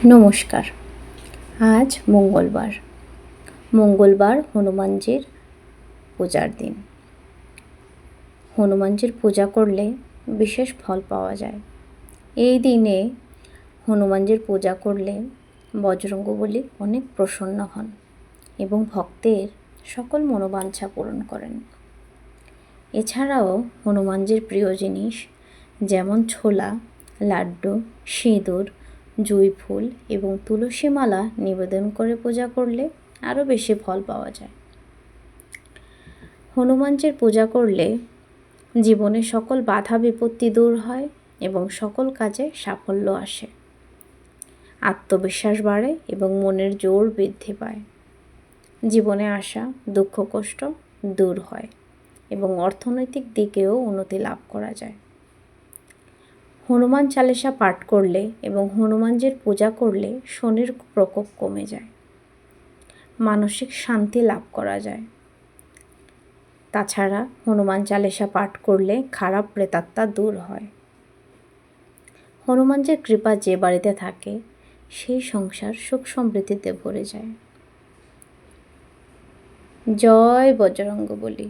নমস্কার। আজ মঙ্গলবার হনুমানজির পূজার দিন। হনুমানজির পূজা করলে বিশেষ ফল পাওয়া যায়। এই দিনে হনুমানজির পূজা করলে বজরঙ্গবলী অনেক প্রসন্ন হন এবং ভক্তের সকল মনোবাঞ্ছা পূরণ করেন। এছাড়াও হনুমানজির প্রিয় জিনিস যেমন ছোলা, লাড্ডু, সিঁদুর, জুঁই ফুল এবং তুলসী মালা নিবেদন করে পূজা করলে আরও বেশি ফল পাওয়া যায়। হনুমানজির পূজা করলে জীবনে সকল বাধা বিপত্তি দূর হয় এবং সকল কাজে সাফল্য আসে, আত্মবিশ্বাস বাড়ে এবং মনের জোর বৃদ্ধি পায়। জীবনে আসা দুঃখ কষ্ট দূর হয় এবং অর্থনৈতিক দিকেও উন্নতি লাভ করা যায়। হনুমান চালিসা পাঠ করলে এবং হনুমানজির পূজা করলে শনির প্রকোপ কমে যায়, মানসিক শান্তি লাভ করা যায়। তাছাড়া হনুমান চালিসা পাঠ করলে খারাপ প্রেতাত্মা দূর হয়। হনুমানজির কৃপা যে বাড়িতে থাকে সেই সংসার সুখ সমৃদ্ধিতে ভরে যায়। জয় বজরঙ্গবলী।